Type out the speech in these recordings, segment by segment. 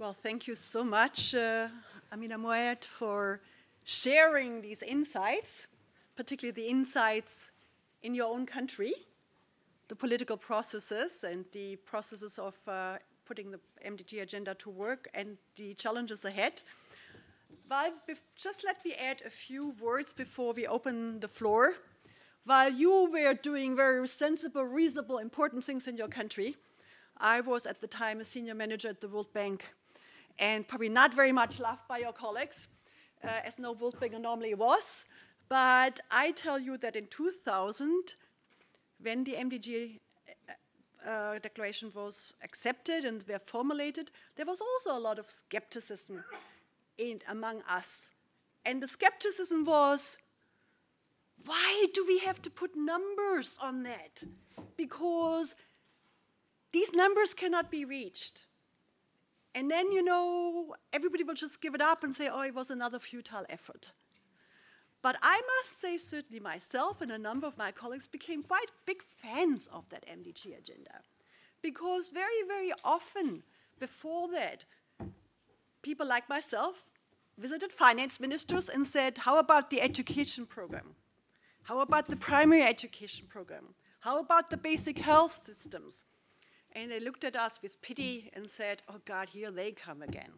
Well, thank you so much, Amina Mohammed, for sharing these insights, particularly the insights in your own country, the political processes and the processes of putting the MDG agenda to work and the challenges ahead. Well, just let me add a few words before we open the floor. While you were doing very sensible, reasonable, important things in your country, I was at the time a senior manager at the World Bank, and probably not very much loved by your colleagues, as no World Banker normally was. But I tell you that in 2000, when the MDG declaration was accepted and were formulated, there was also a lot of skepticism among us. And the skepticism was, why do we have to put numbers on that? Because these numbers cannot be reached. And then, you know, everybody will just give it up and say, oh, it was another futile effort. But I must say, certainly myself and a number of my colleagues became quite big fans of that MDG agenda. Because very, very often before that, people like myself visited finance ministers and said, how about the education program? How about the primary education program? How about the basic health systems? And they looked at us with pity and said, oh God, here they come again.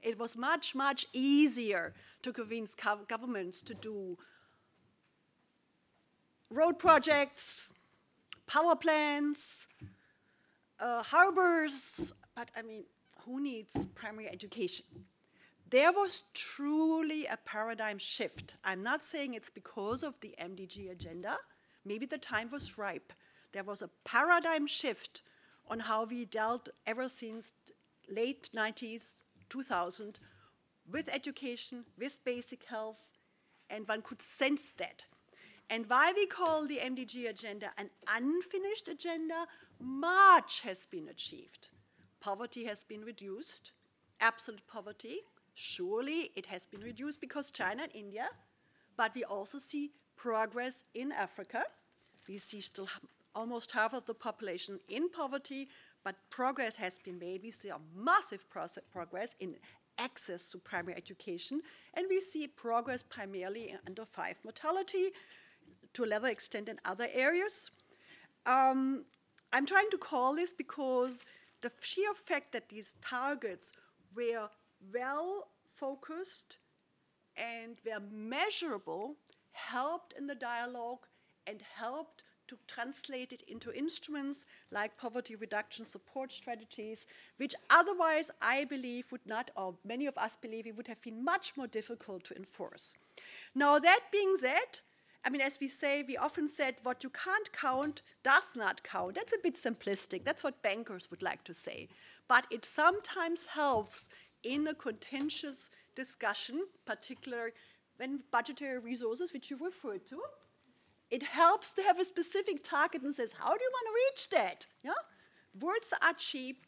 It was much, much easier to convince governments to do road projects, power plants, harbors, but I mean, who needs primary education? There was truly a paradigm shift. I'm not saying it's because of the MDG agenda. Maybe the time was ripe. There was a paradigm shift on how we dealt ever since late 90s, 2000, with education, with basic health, and one could sense that. And why we call the MDG agenda an unfinished agenda, much has been achieved. Poverty has been reduced, absolute poverty. Surely it has been reduced because China and India, but we also see progress in Africa. We see still almost half of the population in poverty, but progress has been made. We see a massive progress in access to primary education, and we see progress primarily in under 5 mortality, to a lesser extent in other areas. I'm trying to call this because the sheer fact that these targets were well focused and were measurable helped in the dialogue and helped to translate it into instruments like poverty reduction support strategies, which otherwise I believe would not, or many of us believe it would have been much more difficult to enforce. Now that being said, I mean, as we say, we often said what you can't count does not count. That's a bit simplistic. That's what bankers would like to say. But it sometimes helps in a contentious discussion, particularly when budgetary resources, which you referred to, it helps to have a specific target and says, how do you want to reach that? Yeah? Words are cheap.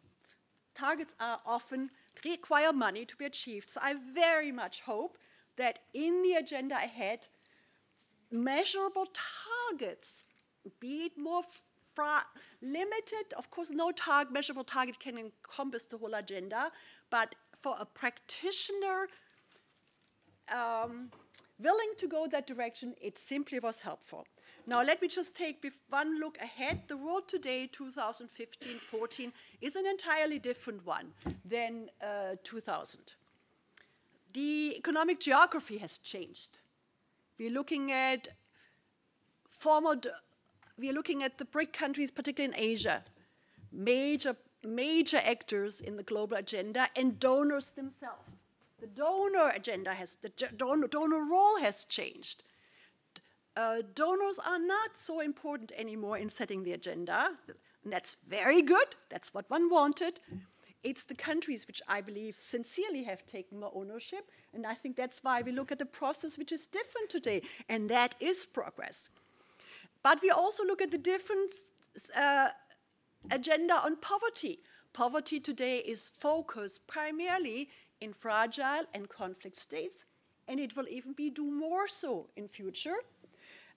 Targets are often require money to be achieved. So I very much hope that in the agenda ahead, measurable targets, be it more limited, of course, no measurable target can encompass the whole agenda, but for a practitioner willing to go that direction, it simply was helpful. Now, let me just take one look ahead. The world today, 2015-14, is an entirely different one than 2000. The economic geography has changed. We're looking at the BRIC countries, particularly in Asia, major actors in the global agenda and donors themselves. The donor agenda donor role has changed. Donors are not so important anymore in setting the agenda. And that's very good. That's what one wanted. It's the countries which I believe sincerely have taken more ownership. And I think that's why we look at the process which is different today. And that is progress. But we also look at the different agenda on poverty. Poverty today is focused primarily in fragile and conflict states, and it will even do more so in future.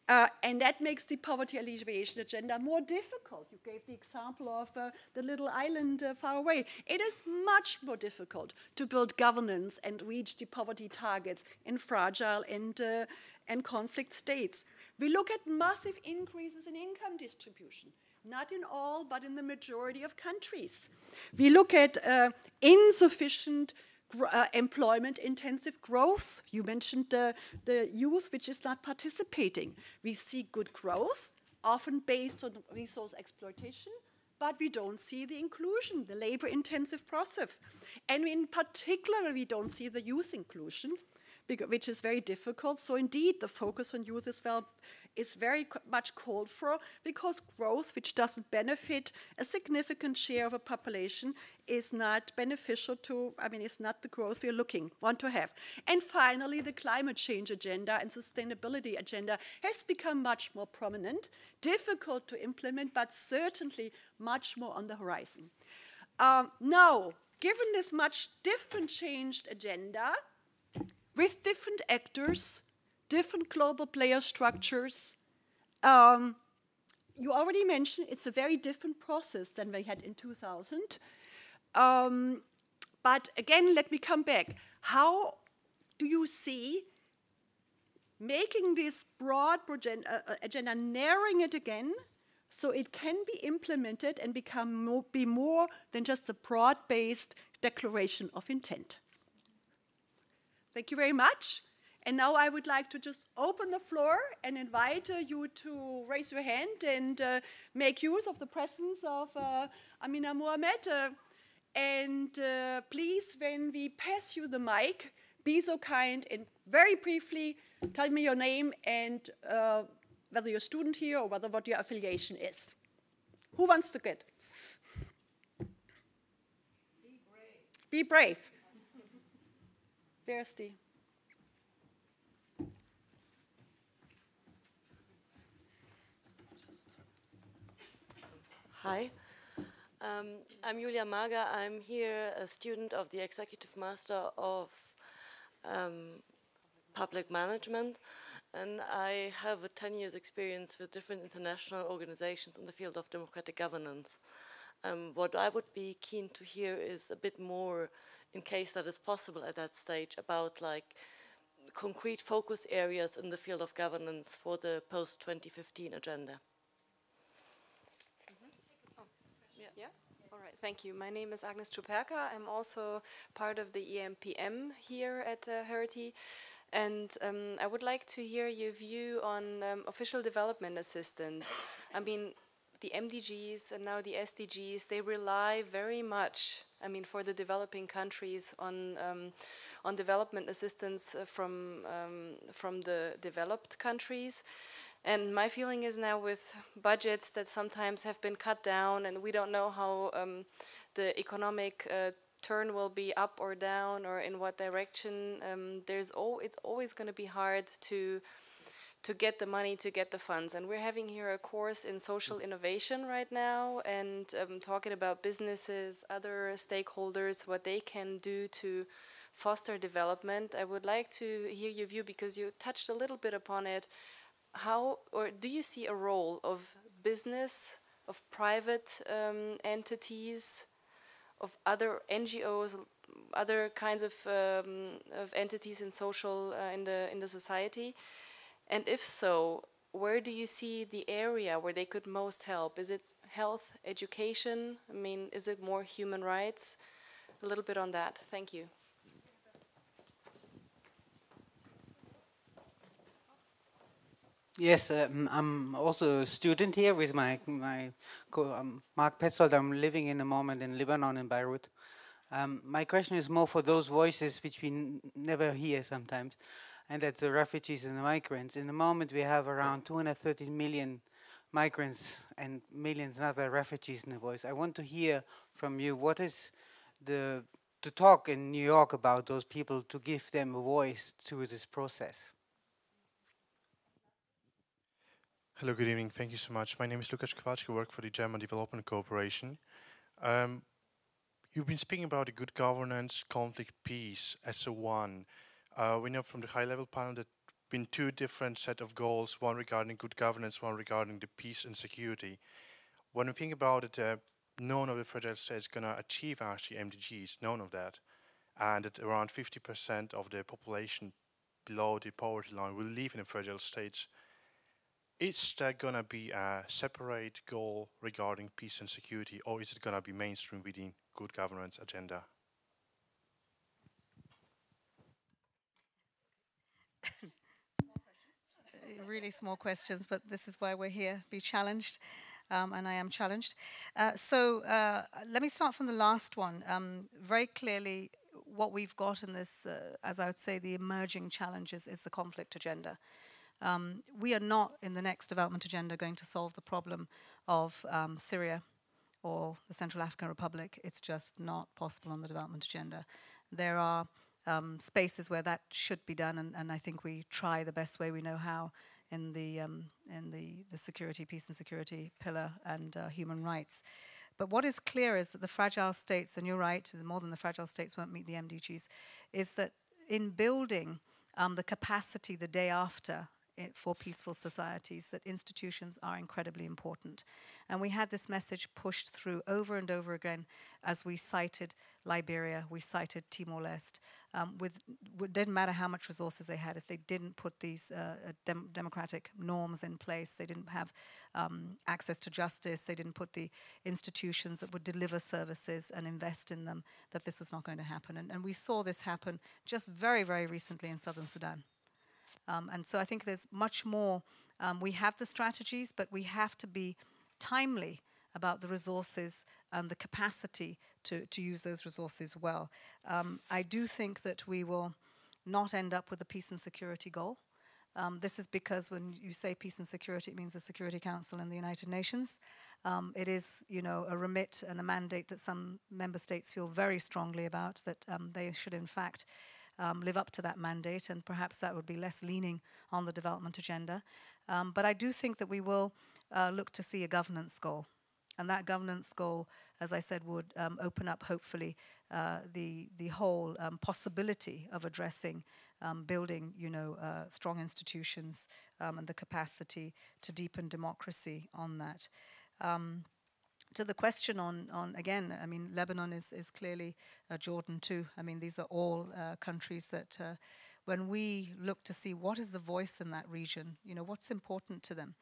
And that makes the poverty alleviation agenda more difficult. You gave the example of the little island far away. It is much more difficult to build governance and reach the poverty targets in fragile and conflict states. We look at massive increases in income distribution, not in all, but in the majority of countries. We look at insufficient employment-intensive growth. You mentioned the youth which is not participating. We see good growth, often based on resource exploitation, but we don't see the inclusion, the labor-intensive process. And in particular, we don't see the youth inclusion, which is very difficult. So indeed, the focus on youth as well is very much called for, because growth which doesn't benefit a significant share of a population is not beneficial to, it's not the growth we want to have. And finally, the climate change agenda and sustainability agenda has become much more prominent, difficult to implement, but certainly much more on the horizon. Now, given this much different changed agenda, with different actors, different global player structures. You already mentioned it's a very different process than we had in 2000. But again, let me come back. How do you see making this broad agenda, narrowing it again, so it can be implemented and be more than just a broad-based declaration of intent? Thank you very much. And now I would like to just open the floor and invite you to raise your hand and make use of the presence of Amina Mohammed. Please, when we pass you the mic, be so kind and very briefly tell me your name and whether you're a student here or what your affiliation is. Who wants to get? Be brave. Be brave. Where's the? Hi, I'm Julia Mager. I'm here a student of the Executive Master of Public Management, and I have a 10 years experience with different international organizations in the field of democratic governance. What I would be keen to hear is a bit more, in case that is possible at that stage, about like concrete focus areas in the field of governance for the post-2015 agenda. Yeah. All right. Thank you. My name is Agnes Czuperka. I'm also part of the EMPM here at Hertie. And I would like to hear your view on official development assistance. The MDGs and now the SDGs, they rely very much, for the developing countries on development assistance from the developed countries. And my feeling is now with budgets that sometimes have been cut down and we don't know how the economic turn will be up or down or in what direction, it's always going to be hard to get the money, to get the funds. And we're having here a course in social innovation right now and talking about businesses, other stakeholders, what they can do to foster development. I would like to hear your view because you touched a little bit upon it. How, or do you see a role of business, of private entities, of other NGOs, other kinds of entities in social in the society? And if so, where do you see the area where they could most help? Is it health, education? Is it more human rights? A little bit on that. Thank you. Yes, I'm also a student here with my Mark Petzold. I'm living in the moment in Lebanon, in Beirut. My question is more for those voices which we never hear sometimes, and that's the refugees and the migrants. In the moment, we have around 230 million migrants and millions other refugees in the voice. I want to hear from you, what is the talk in New York about those people to give them a voice to this process? Hello, good evening. Thank you so much. My name is Lukas Kowalski. I work for the German Development Corporation. You've been speaking about the good governance, conflict, peace as a one. We know from the high-level panel that been two different set of goals, one regarding good governance, one regarding the peace and security. When we think about it, none of the fragile states is going to achieve actually MDGs, none of that. And that around 50% of the population below the poverty line will live in the fragile states. Is there going to be a separate goal regarding peace and security, or is it going to be mainstream within good governance agenda? Really small questions, but this is why we're here, be challenged, and I am challenged. Let me start from the last one. Very clearly, what we've got in this, as I would say, the emerging challenges is the conflict agenda. We are not, in the next development agenda, going to solve the problem of Syria or the Central African Republic. It's just not possible on the development agenda. There are spaces where that should be done, and I think we try the best way we know how in the security, peace and security pillar and human rights. But what is clear is that the fragile states, and you're right, more than the fragile states won't meet the MDGs, is that in building the capacity the day after for peaceful societies, that institutions are incredibly important. And we had this message pushed through over and over again as we cited Liberia, we cited Timor-Leste. It didn't matter how much resources they had, if they didn't put these democratic norms in place, they didn't have access to justice, they didn't put the institutions that would deliver services and invest in them, that this was not going to happen. And we saw this happen just very, very recently in Southern Sudan. And so I think there's much more. We have the strategies, but we have to be timely about the resources and the capacity to use those resources well. I do think that we will not end up with a peace and security goal. This is because when you say peace and security, it means the Security Council and the United Nations. It is, a remit and a mandate that some member states feel very strongly about, that they should in fact live up to that mandate, and perhaps that would be less leaning on the development agenda. But I do think that we will look to see a governance goal. And that governance goal, as I said, would open up, hopefully, the whole possibility of addressing, building, strong institutions and the capacity to deepen democracy on that. To the question on again, I mean, Lebanon is clearly Jordan too. I mean, these are all countries that when we look to see what is the voice in that region, what's important to them.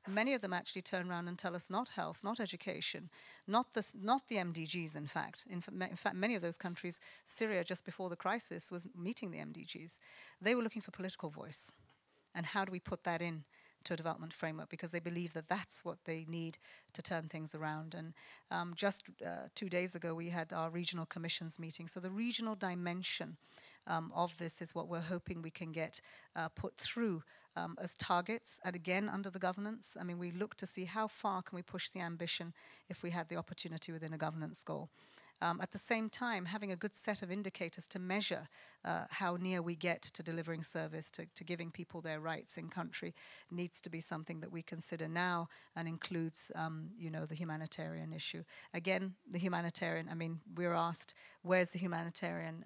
Many of them actually turn around and tell us not health, not education, not the MDGs, in fact. In fact, many of those countries, Syria just before the crisis was meeting the MDGs. They were looking for political voice. And how do we put that in to a development framework? Because they believe that that's what they need to turn things around. And just 2 days ago, we had our regional commissions meeting. So the regional dimension of this is what we're hoping we can get put through as targets, and again, under the governance. I mean, we look to see how far can we push the ambition if we had the opportunity within a governance goal. At the same time, having a good set of indicators to measure how near we get to delivering service, to giving people their rights in country, needs to be something that we consider now and includes, the humanitarian issue. Again, the humanitarian, I mean, we're asked, where's the humanitarian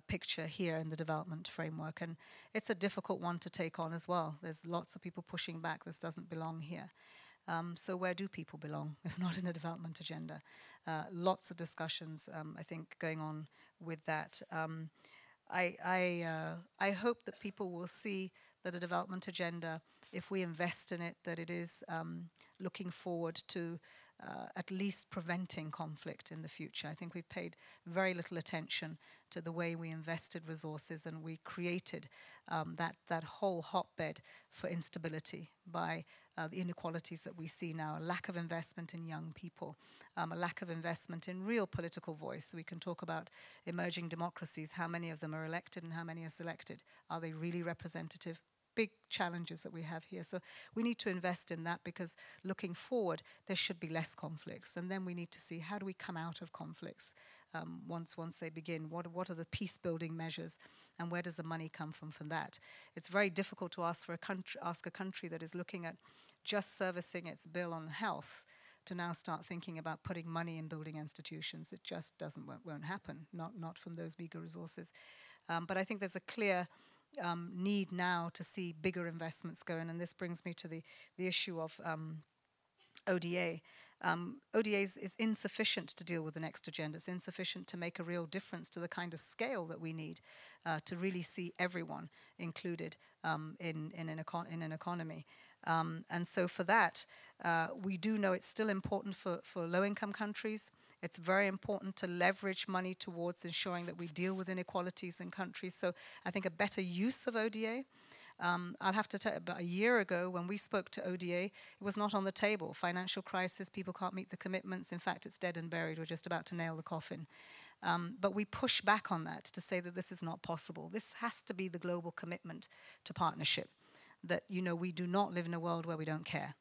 picture here in the development framework? And it's a difficult one to take on as well. There's lots of people pushing back, this doesn't belong here. So where do people belong, if not in a development agenda? Lots of discussions, I think, going on with that. I hope that people will see that a development agenda, if we invest in it, that it is looking forward to at least preventing conflict in the future. I think we've paid very little attention to the way we invested resources, and we created that whole hotbed for instability by the inequalities that we see now, a lack of investment in young people, a lack of investment in real political voice. We can talk about emerging democracies, how many of them are elected and how many are selected. Are they really representative? Big challenges that we have here. So we need to invest in that, because looking forward, there should be less conflicts. And then we need to see, how do we come out of conflicts once they begin? What are the peace-building measures, and where does the money come from that? It's very difficult to ask a country that is looking at just servicing its bill on health to now start thinking about putting money in building institutions. It just won't happen, not from those meager resources. But I think there's a clear need now to see bigger investments go in, and this brings me to the issue of ODA. ODA is insufficient to deal with the next agenda. It's insufficient to make a real difference to the kind of scale that we need to really see everyone included in an economy. And so for that, we do know it's still important for low-income countries. It's very important to leverage money towards ensuring that we deal with inequalities in countries. So I think a better use of ODA. I'll have to tell you, about a year ago when we spoke to ODA, it was not on the table. Financial crisis, people can't meet the commitments. In fact, it's dead and buried. We're just about to nail the coffin. But we push back on that to say that this is not possible. This has to be the global commitment to partnership, that, you know, we do not live in a world where we don't care.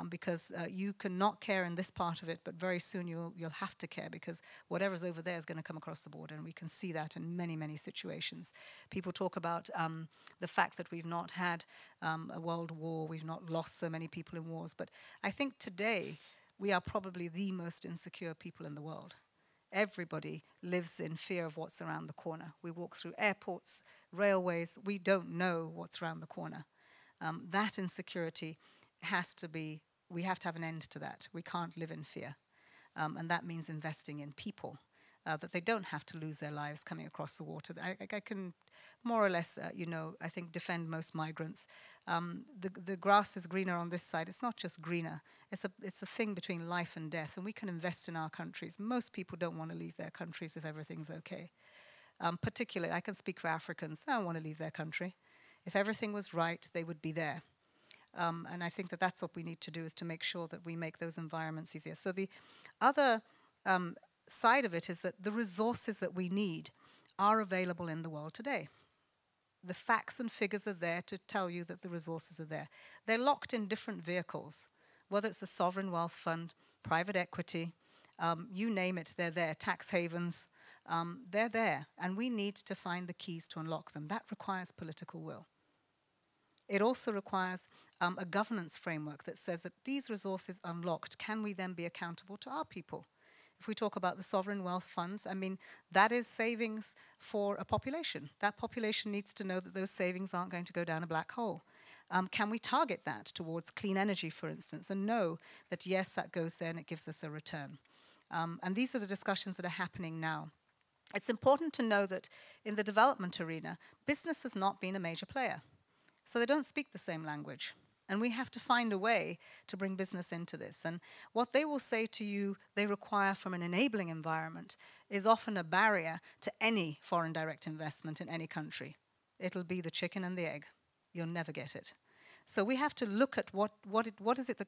Because you cannot care in this part of it, but very soon you'll have to care, because whatever's over there is going to come across the border, and we can see that in many, many situations. People talk about the fact that we've not had a world war, we've not lost so many people in wars, but I think today we are probably the most insecure people in the world. Everybody lives in fear of what's around the corner. We walk through airports, railways, we don't know what's around the corner. That insecurity has to be, we have to have an end to that. We can't live in fear. And that means investing in people, that they don't have to lose their lives coming across the water. I can more or less, you know, I think defend most migrants. The grass is greener on this side. It's not just greener. It's a thing between life and death, and we can invest in our countries. Most people don't want to leave their countries if everything's okay. Particularly, I can speak for Africans. I don't want to leave their country. If everything was right, they would be there. And I think that that's what we need to do, is to make sure that we make those environments easier. So the other side of it is that the resources that we need are available in the world today. The facts and figures are there to tell you that the resources are there. They're locked in different vehicles, whether it's a sovereign wealth fund, private equity, you name it, they're there, tax havens, they're there. And we need to find the keys to unlock them. That requires political will. It also requires a governance framework that says that these resources unlocked, can we then be accountable to our people? If we talk about the sovereign wealth funds, I mean, that is savings for a population. That population needs to know that those savings aren't going to go down a black hole. Can we target that towards clean energy, for instance, and know that, yes, that goes there and it gives us a return? And these are the discussions that are happening now. It's important to know that in the development arena, business has not been a major player. So they don't speak the same language. And we have to find a way to bring business into this. And what they will say to you they require from an enabling environment is often a barrier to any foreign direct investment in any country. It'll be the chicken and the egg. You'll never get it. So we have to look at what is it that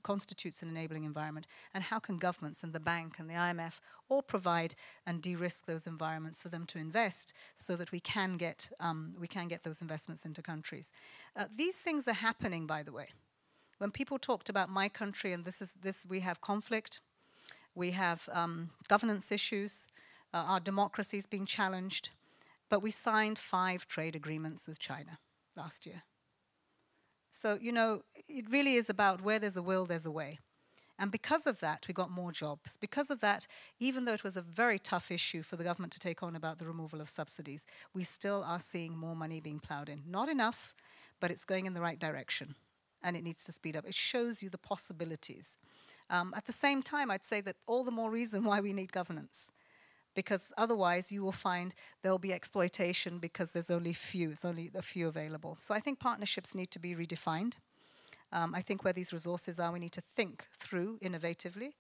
constitutes an enabling environment, and how can governments and the bank and the IMF all provide and de-risk those environments for them to invest, so that we can get those investments into countries. These things are happening, by the way. When people talked about my country, and we have conflict, we have governance issues, our democracy is being challenged, but we signed 5 trade agreements with China last year. So, you know, it really is about where there's a will, there's a way. And because of that, we got more jobs. Because of that, even though it was a very tough issue for the government to take on about the removal of subsidies, we still are seeing more money being ploughed in. Not enough, but it's going in the right direction. And it needs to speed up. It shows you the possibilities. At the same time, I'd say that all the more reason why we need governance. Because otherwise you will find there'll be exploitation because there's only a few available. So I think partnerships need to be redefined. I think where these resources are, we need to think through innovatively.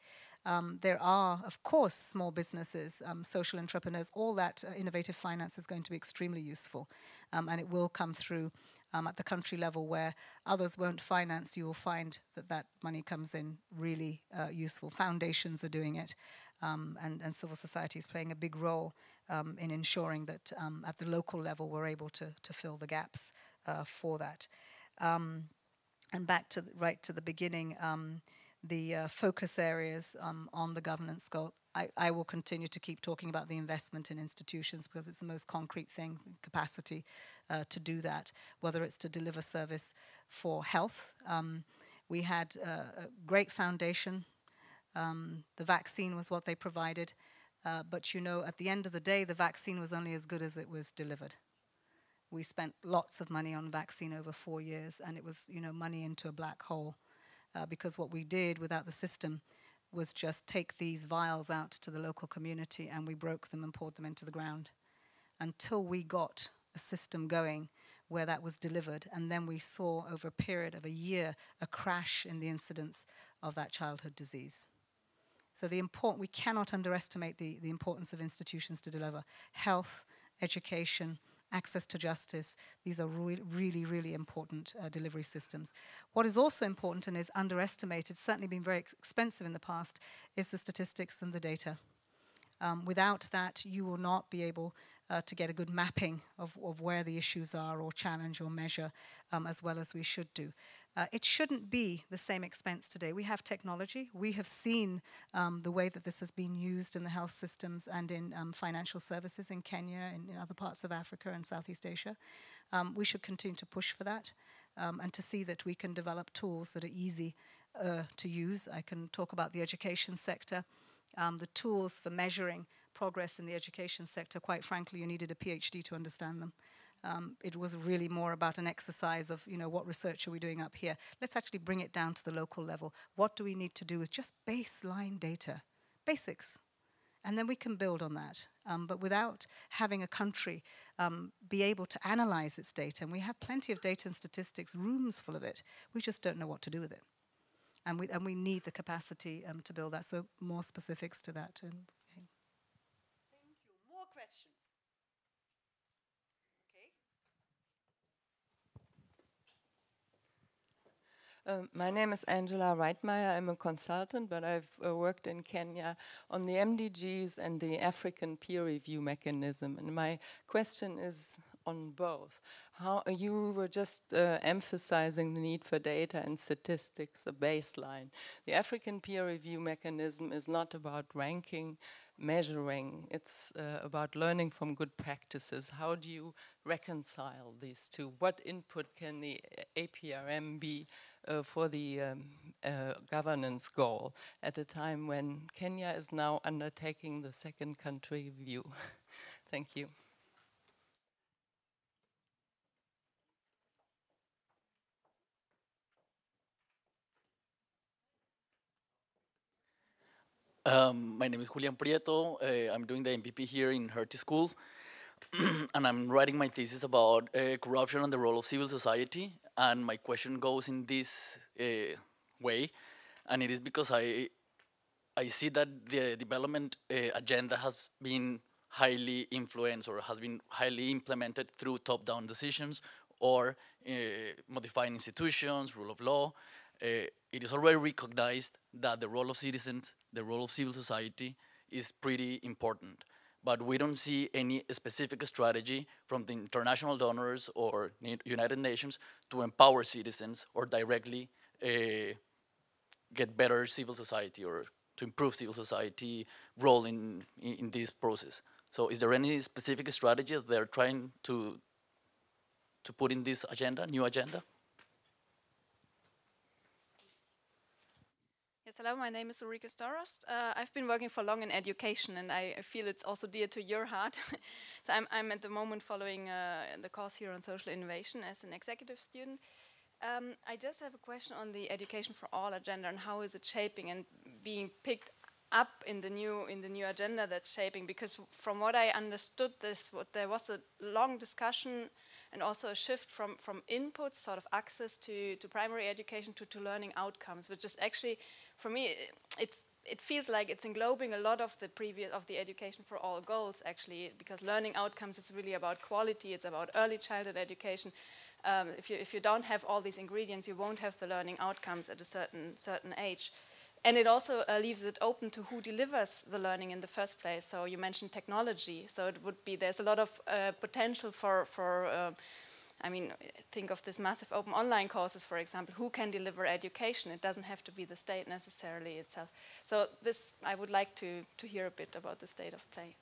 There are, of course, small businesses, social entrepreneurs, all that innovative finance is going to be extremely useful. And it will come through at the country level where others won't finance. You will find that that money comes in really useful. Foundations are doing it. And civil society is playing a big role in ensuring that at the local level we're able to fill the gaps for that. And back to right to the beginning, the focus areas on the governance goal. I will continue to keep talking about the investment in institutions because it's the most concrete thing, capacity to do that, whether it's to deliver service for health. We had a great foundation. The vaccine was what they provided. But, you know, at the end of the day, the vaccine was only as good as it was delivered. We spent lots of money on vaccine over 4 years, and it was, money into a black hole, because what we did without the system was just take these vials out to the local community, and we broke them and poured them into the ground until we got a system going where that was delivered. And then we saw over a period of a year a crash in the incidence of that childhood disease. So we cannot underestimate the importance of institutions to deliver health, education, access to justice. These are really, really important delivery systems. What is also important and is underestimated, certainly been very expensive in the past, is the statistics and the data. Without that, you will not be able to get a good mapping of where the issues are or challenge or measure as well as we should do. It shouldn't be the same expense today. We have technology. We have seen the way that this has been used in the health systems and in financial services in Kenya and in other parts of Africa and Southeast Asia. We should continue to push for that and to see that we can develop tools that are easy to use. I can talk about the education sector. The tools for measuring progress in the education sector, quite frankly, you needed a PhD to understand them. It was really more about an exercise of, what research are we doing up here? Let's actually bring it down to the local level. What do we need to do with just baseline data? Basics. And then we can build on that. But without having a country be able to analyze its data, and we have plenty of data and statistics, rooms full of it, we just don't know what to do with it. And we need the capacity to build that. So more specifics to that. Thank you. More questions? Okay. My name is Angela Reitmeyer. I'm a consultant, but I've worked in Kenya on the MDGs and the African peer review mechanism. And my question is on both. How you were just emphasizing the need for data and statistics, a baseline. The African peer review mechanism is not about ranking, measuring. It's about learning from good practices. How do you reconcile these two? What input can the APRM be for the governance goal at a time when Kenya is now undertaking the second country view? Thank you. My name is Julian Prieto. I'm doing the MPP here in Hertie School. And I'm writing my thesis about corruption and the role of civil society. And my question goes in this way. And it is because I see that the development agenda has been highly influenced or has been highly implemented through top-down decisions or modifying institutions, rule of law. It is already recognized that the role of citizens, the role of civil society is pretty important. But we don't see any specific strategy from the international donors or United Nations to empower citizens or directly get better civil society or to improve civil society role in this process. So is there any specific strategy that they're trying to put in this agenda, new agenda? Yes, hello, my name is Ulrike Storost. I've been working for long in education, and I feel it's also dear to your heart. So I'm at the moment following the course here on social innovation as an executive student. I just have a question on the Education for All agenda and how is it shaping and being picked up in the new agenda that's shaping, because from what I understood, there was a long discussion and also a shift from inputs, sort of access to primary education to learning outcomes, which is actually, for me, it feels like it's englobing a lot of the Education for All goals, actually, because learning outcomes is really about quality, it's about early childhood education. If you don't have all these ingredients, you won't have the learning outcomes at a certain age. And it also leaves it open to who delivers the learning in the first place. So you mentioned technology. So it would be, there's a lot of potential for I mean, think of this massive open online courses, for example. Who can deliver education? It doesn't have to be the state necessarily itself. So this, I would like to hear a bit about the state of play.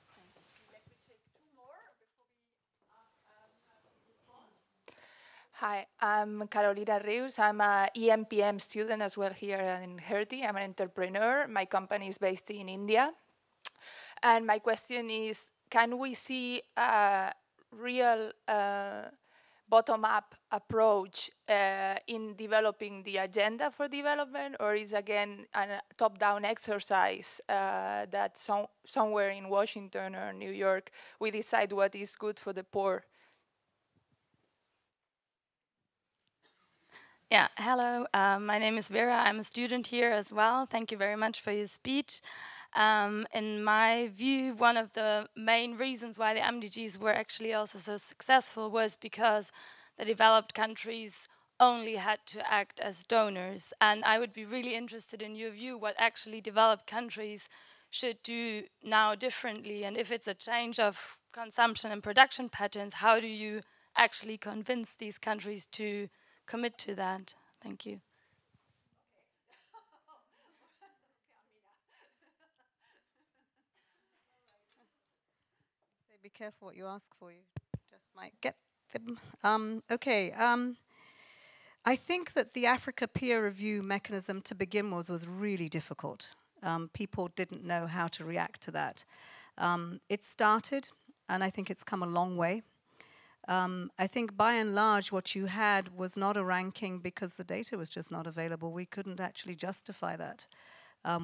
Hi, I'm Carolina Rius. I'm a EMPM student as well here in Hertie. I'm an entrepreneur. My company is based in India. And my question is, can we see a real bottom-up approach in developing the agenda for development, or is again a top-down exercise that somewhere in Washington or New York we decide what is good for the poor? Yeah, hello, my name is Vera. I'm a student here as well. Thank you very much for your speech. In my view, one of the main reasons why the MDGs were actually also so successful was because the developed countries only had to act as donors. And I would be really interested in your view what actually developed countries should do now differently. And if it's a change of consumption and production patterns, how do you actually convince these countries to commit to that? Thank you. Be careful what you ask for. You just might get them. I think that the Africa peer review mechanism to begin with was really difficult. People didn't know how to react to that. It started, and I think it's come a long way. I think by and large what you had was not a ranking because the data was just not available. We couldn't actually justify that.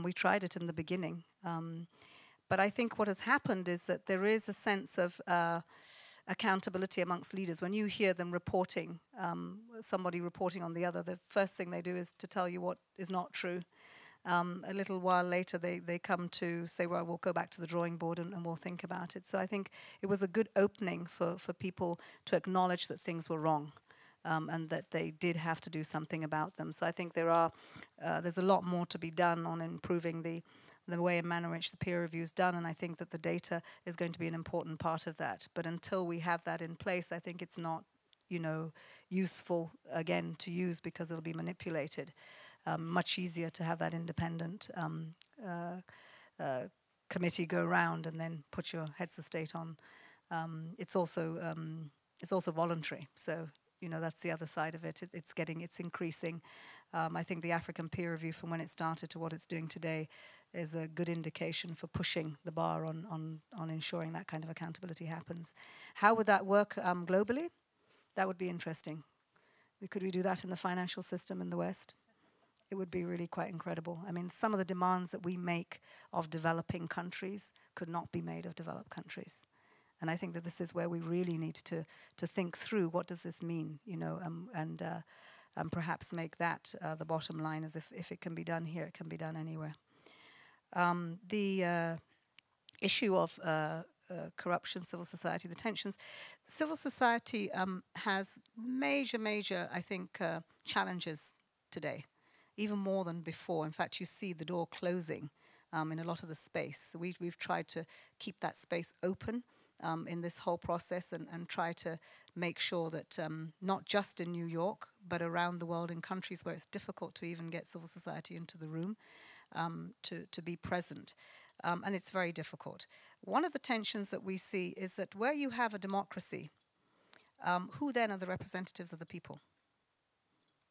We tried it in the beginning. But I think what has happened is that there is a sense of accountability amongst leaders. When you hear them reporting, somebody reporting on the other, the first thing they do is to tell you what is not true. A little while later, they come to say, well, we'll go back to the drawing board and we'll think about it. So I think it was a good opening for people to acknowledge that things were wrong and that they did have to do something about them. So I think there's a lot more to be done on improving the way and manner in which the peer review is done, and I think that the data is going to be an important part of that. But until we have that in place, I think it's not, useful, again, to use because it'll be manipulated. Much easier to have that independent committee go round and then put your heads of state on. It's also voluntary, so that's the other side of it. It's increasing. I think the African peer review, from when it started to what it's doing today, is a good indication for pushing the bar on ensuring that kind of accountability happens. How would that work globally? That would be interesting. Could we do that in the financial system in the West? It would be really quite incredible. I mean, some of the demands that we make of developing countries could not be made of developed countries. And I think that this is where we really need to think through what does this mean, and perhaps make that the bottom line, as if it can be done here, it can be done anywhere. The issue of corruption, civil society, the tensions. Civil society has major, I think, challenges today, even more than before. In fact, you see the door closing in a lot of the space. We've tried to keep that space open in this whole process and try to make sure that not just in New York, but around the world in countries where it's difficult to even get civil society into the room, to be present. And it's very difficult. One of the tensions that we see is that where you have a democracy, who then are the representatives of the people?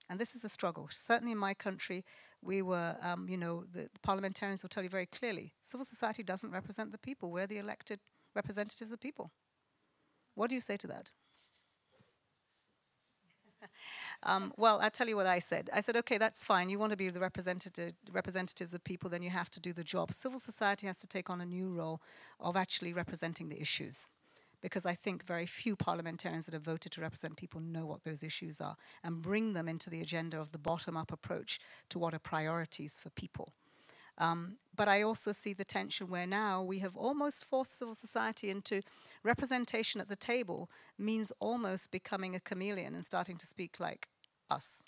And this is a struggle. Certainly in my country, we were, the parliamentarians will tell you very clearly, civil society doesn't represent the people. We're the elected representatives of the people. What do you say to that? Well, I'll tell you what I said. I said, okay, that's fine. You want to be the representatives of people, then you have to do the job. Civil society has to take on a new role of actually representing the issues. Because I think very few parliamentarians that have voted to represent people know what those issues are and bring them into the agenda of the bottom-up approach to what are priorities for people. But I also see the tension where now we have almost forced civil society into representation at the table means almost becoming a chameleon and starting to speak like us.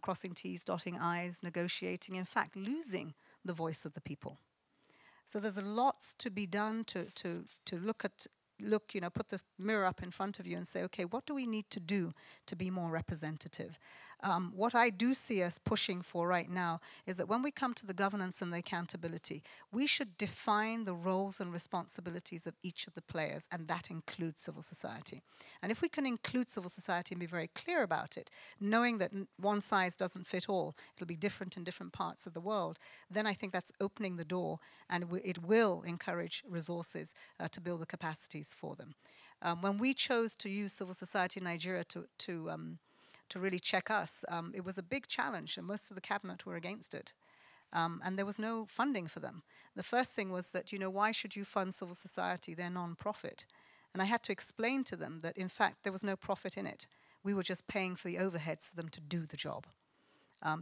Crossing T's, dotting I's, negotiating, in fact, losing the voice of the people. So there's lots to be done to put the mirror up in front of you and say, okay, what do we need to do to be more representative? What I do see us pushing for right now is that when we come to the governance and the accountability, we should define the roles and responsibilities of each of the players, and that includes civil society. And if we can include civil society and be very clear about it, knowing that one size doesn't fit all, it'll be different in different parts of the world, then I think that's opening the door, and it will encourage resources to build the capacities for them. When we chose to use civil society in Nigeria to really check us, it was a big challenge, and most of the cabinet were against it. And there was no funding for them. The first thing was that, why should you fund civil society? They're non-profit. And I had to explain to them that, in fact, there was no profit in it. We were just paying for the overheads for them to do the job.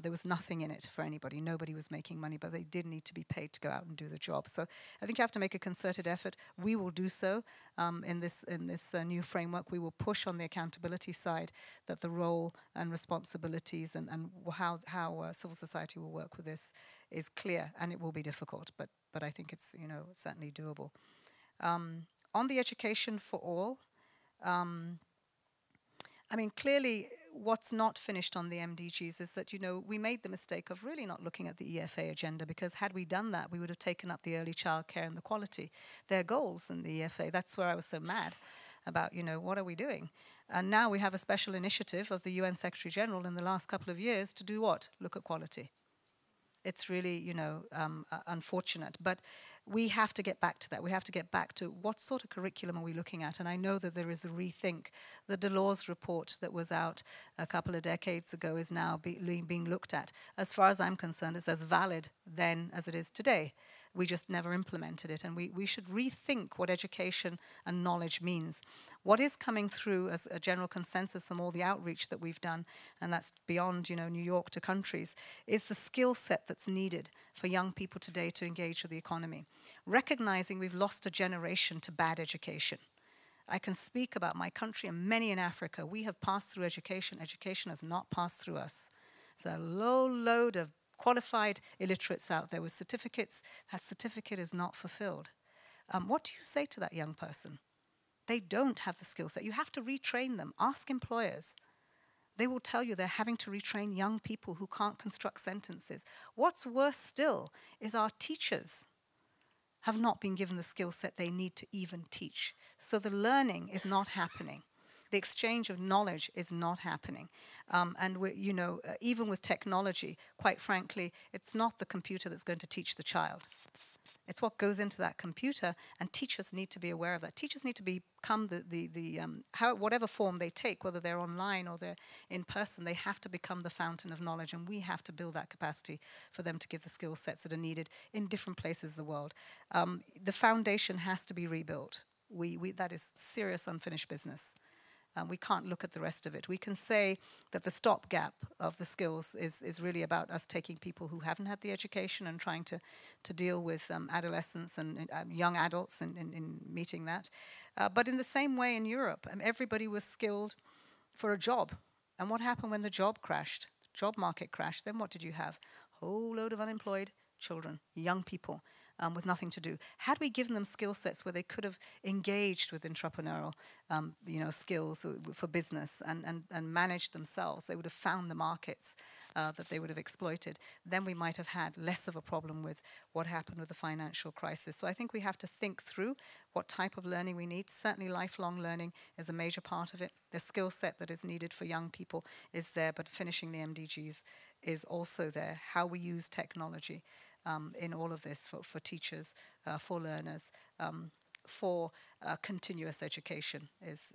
There was nothing in it for anybody. Nobody was making money, but they did need to be paid to go out and do the job. So I think you have to make a concerted effort. We will do so in this new framework. We will push on the accountability side that the role and responsibilities and how civil society will work with this is clear, and it will be difficult, but I think it's certainly doable. On the education for all, clearly, what's not finished on the MDGs is that, we made the mistake of really not looking at the EFA agenda, because had we done that, we would have taken up the early childcare and the quality. Their goals in the EFA, that's where I was so mad about, what are we doing? And now we have a special initiative of the UN Secretary General in the last couple of years to do what? Look at quality. It's really, unfortunate. But we have to get back to that. We have to get back to what sort of curriculum are we looking at? And I know that there is a rethink. The Delors report that was out a couple of decades ago is now being looked at. As far as I'm concerned, it's as valid then as it is today. We just never implemented it. And we should rethink what education and knowledge means. What is coming through as a general consensus from all the outreach that we've done, and that's beyond, New York to countries, is the skill set that's needed for young people today to engage with the economy. Recognizing we've lost a generation to bad education. I can speak about my country and many in Africa. We have passed through education. Education has not passed through us. There's a low load of qualified illiterates out there with certificates. That certificate is not fulfilled. What do you say to that young person? They don't have the skill set. You have to retrain them. Ask employers. They will tell you they're having to retrain young people who can't construct sentences. What's worse still is our teachers have not been given the skill set they need to even teach. So the learning is not happening. The exchange of knowledge is not happening. And even with technology, quite frankly, it's not the computer that's going to teach the child. It's what goes into that computer, and teachers need to be aware of that. Teachers need to become whatever form they take, whether they're online or they're in person, they have to become the fountain of knowledge, and we have to build that capacity for them to give the skill sets that are needed in different places of the world. The foundation has to be rebuilt. That is serious unfinished business. We can't look at the rest of it. We can say that the stopgap of the skills is really about us taking people who haven't had the education and trying to deal with adolescents and young adults in meeting that. But in the same way in Europe, everybody was skilled for a job. And what happened when the job crashed? The job market crashed. Then what did you have? A whole load of unemployed children, young people. With nothing to do. Had we given them skill sets where they could have engaged with entrepreneurial skills for business and managed themselves, they would have found the markets that they would have exploited, then we might have had less of a problem with what happened with the financial crisis. So I think we have to think through what type of learning we need. Certainly lifelong learning is a major part of it. The skill set that is needed for young people is there, but finishing the MDGs is also there. How we use technology in all of this for teachers, for learners, for continuous education is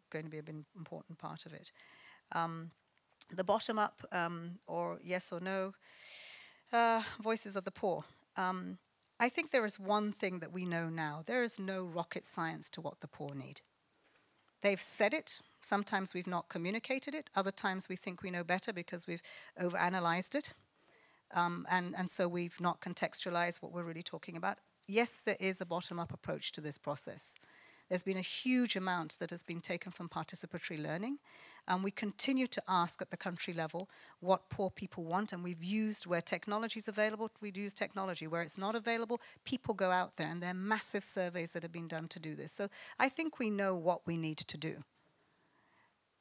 going to be an important part of it. The bottom-up, or yes or no, voices of the poor. I think there is one thing that we know now. There is no rocket science to what the poor need. They've said it. Sometimes we've not communicated it. Other times we think we know better because we've overanalyzed it. And so we've not contextualized what we're really talking about. Yes, there is a bottom-up approach to this process. There's been a huge amount that has been taken from participatory learning, and we continue to ask at the country level what poor people want, and we've used where technology is available, we've used technology. Where it's not available, people go out there, and there are massive surveys that have been done to do this. So I think we know what we need to do.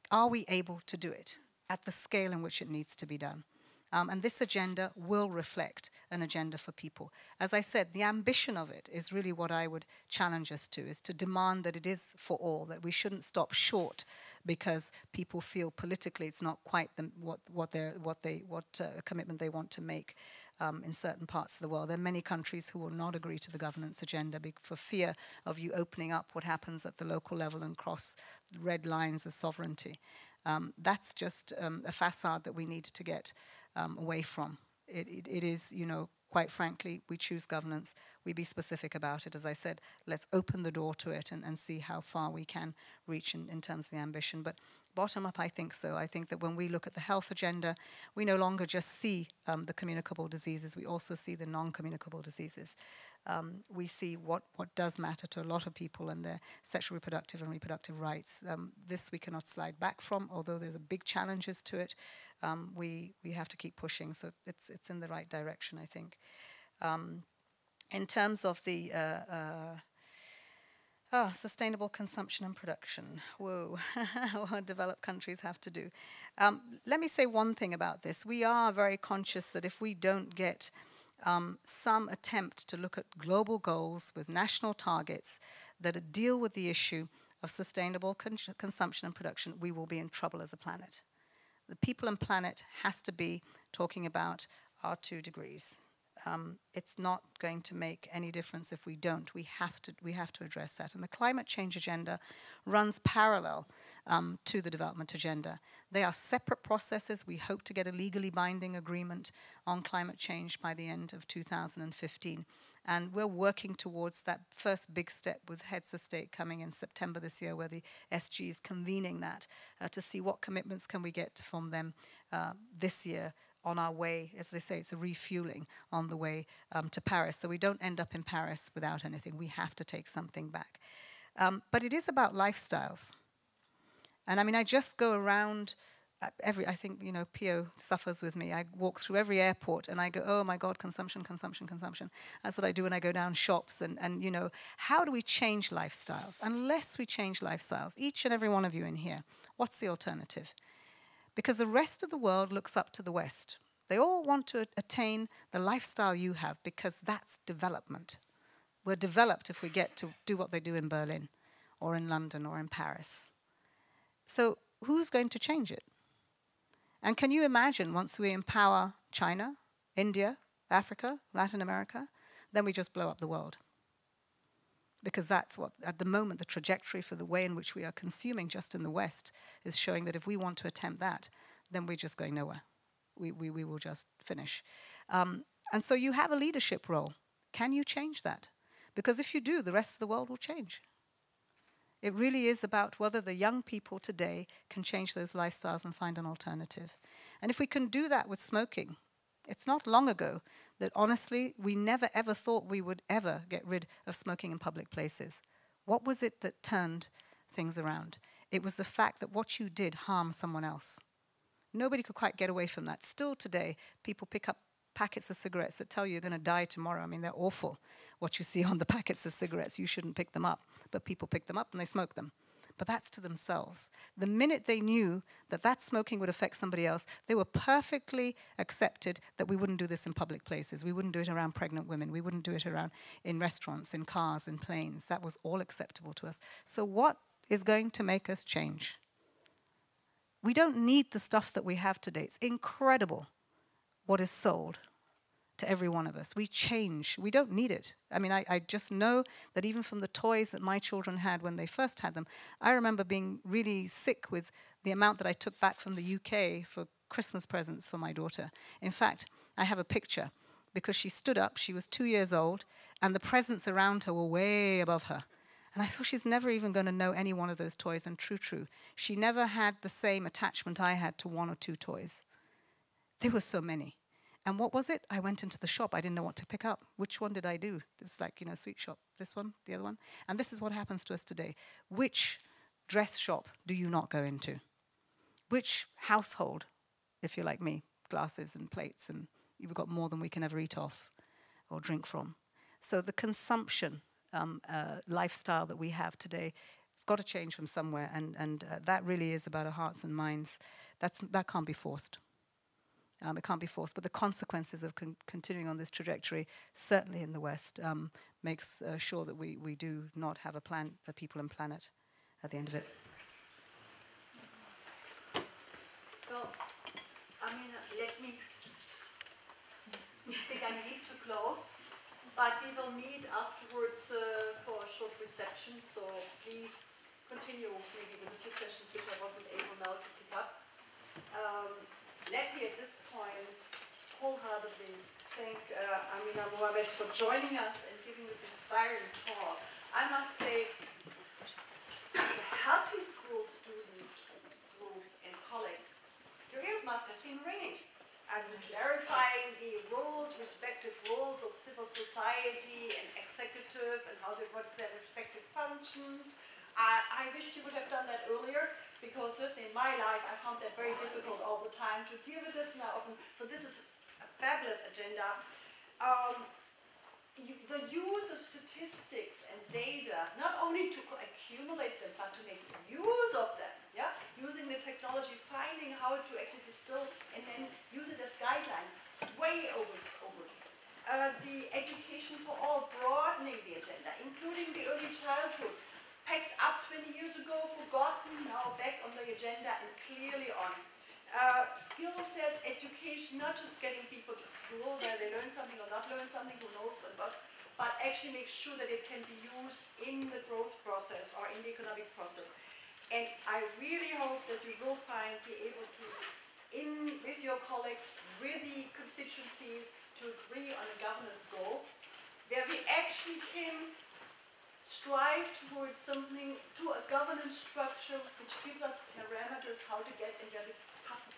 Are we able to do it at the scale in which it needs to be done? And this agenda will reflect an agenda for people. As I said, the ambition of it is really what I would challenge us to, is to demand that it is for all, that we shouldn't stop short because people feel politically it's not quite what commitment they want to make. in certain parts of the world. There are many countries who will not agree to the governance agenda for fear of you opening up what happens at the local level and cross red lines of sovereignty. That's just a facade that we need to get away from. It is, you know, quite frankly, we choose governance, we be specific about it. As I said, let's open the door to it and see how far we can reach in terms of the ambition. But bottom up, I think so. I think that when we look at the health agenda, we no longer just see the communicable diseases, we also see the non-communicable diseases. We see what does matter to a lot of people and their sexual reproductive and reproductive rights. This we cannot slide back from, although there's a big challenges to it. We have to keep pushing, so it's in the right direction, I think. In terms of the sustainable consumption and production, whoa, what developed countries have to do. Let me say one thing about this. We are very conscious that if we don't get some attempt to look at global goals with national targets that deal with the issue of sustainable consumption and production, we will be in trouble as a planet. The people and planet has to be talking about our 2 degrees. It's not going to make any difference if we don't. We have to address that. And the climate change agenda runs parallel to the development agenda. They are separate processes. We hope to get a legally binding agreement on climate change by the end of 2015. And we're working towards that first big step with heads of state coming in September this year, where the SG is convening that to see what commitments can we get from them this year on our way. As they say, it's a refueling on the way to Paris. So we don't end up in Paris without anything. We have to take something back. But it is about lifestyles. And I mean, I just go around I think, you know, Pio suffers with me. I walk through every airport and I go, oh my God, consumption, consumption, consumption. That's what I do when I go down shops. And you know, how do we change lifestyles? Unless we change lifestyles, each and every one of you in here, what's the alternative? Because the rest of the world looks up to the West. They all want to attain the lifestyle you have because that's development. We're developed if we get to do what they do in Berlin or in London or in Paris. So who's going to change it? And can you imagine once we empower China, India, Africa, Latin America, then we just blow up the world. Because that's what, at the moment, the trajectory for the way in which we are consuming just in the West is showing that if we want to attempt that, then we're just going nowhere. We will just finish. And so you have a leadership role. Can you change that? Because if you do, the rest of the world will change. It really is about whether the young people today can change those lifestyles and find an alternative. And if we can do that with smoking, it's not long ago that honestly, we never ever thought we would ever get rid of smoking in public places. What was it that turned things around? It was the fact that what you did harmed someone else. Nobody could quite get away from that. Still today, people pick up packets of cigarettes that tell you you're going to die tomorrow. I mean, they're awful. What you see on the packets of cigarettes, you shouldn't pick them up. But people pick them up and they smoke them. But that's to themselves. The minute they knew that that smoking would affect somebody else, they were perfectly accepted that we wouldn't do this in public places. We wouldn't do it around pregnant women. We wouldn't do it around in restaurants, in cars, in planes. That was all acceptable to us. So what is going to make us change? We don't need the stuff that we have today. It's incredible what is sold to every one of us. We change. We don't need it. I mean, I just know that even from the toys that my children had when they first had them, I remember being really sick with the amount that I took back from the UK for Christmas presents for my daughter. In fact, I have a picture because she stood up, she was 2 years old, and the presents around her were way above her. And I thought she's never even going to know any one of those toys, and true. She never had the same attachment I had to 1 or 2 toys. There were so many. And what was it? I went into the shop. I didn't know what to pick up. Which one did I do? It was like, you know, sweet shop. This one, the other one. And this is what happens to us today. Which dress shop do you not go into? Which household, if you're like me, glasses and plates, and you've got more than we can ever eat off or drink from. So the consumption lifestyle that we have today, it's got to change from somewhere. And that really is about our hearts and minds. That can't be forced. It can't be forced, but the consequences of continuing on this trajectory, certainly in the West, makes sure that we do not have a people and planet at the end of it. Well, Amina, let me think I need to close, but we will meet afterwards for a short reception, so please continue maybe with a few questions which I wasn't able now to pick up. Let me at this point wholeheartedly thank Amina, Mohammed for joining us and giving this inspiring talk. I must say, as a Hertie School student group and colleagues, your ears must have been ringing. And clarifying the roles, respective roles of civil society and executive and how they work their respective functions. I wished you would have done that earlier, because certainly in my life I found that very difficult all the time to deal with this, and I often, so this is a fabulous agenda. The use of statistics and data, not only to accumulate them, but to make use of them, yeah? Using the technology, finding how to actually distill and then use it as guidelines, way over. The education for all, broadening the agenda, including the early childhood, packed up 20 years ago, forgotten, now back on the agenda and clearly on. Skill sets, education, not just getting people to school where they learn something or not learn something, who knows what, but actually make sure that it can be used in the growth process or in the economic process. And I really hope that you will be able to, with your colleagues, with the constituencies, to agree on a governance goal where we actually can strive towards something, to a governance structure which gives us parameters how to get and where the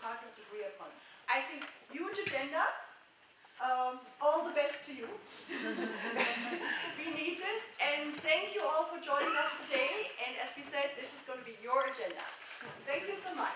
partners agree upon. I think huge agenda. All the best to you. We need this, and thank you all for joining us today. And as we said, this is going to be your agenda. Thank you so much.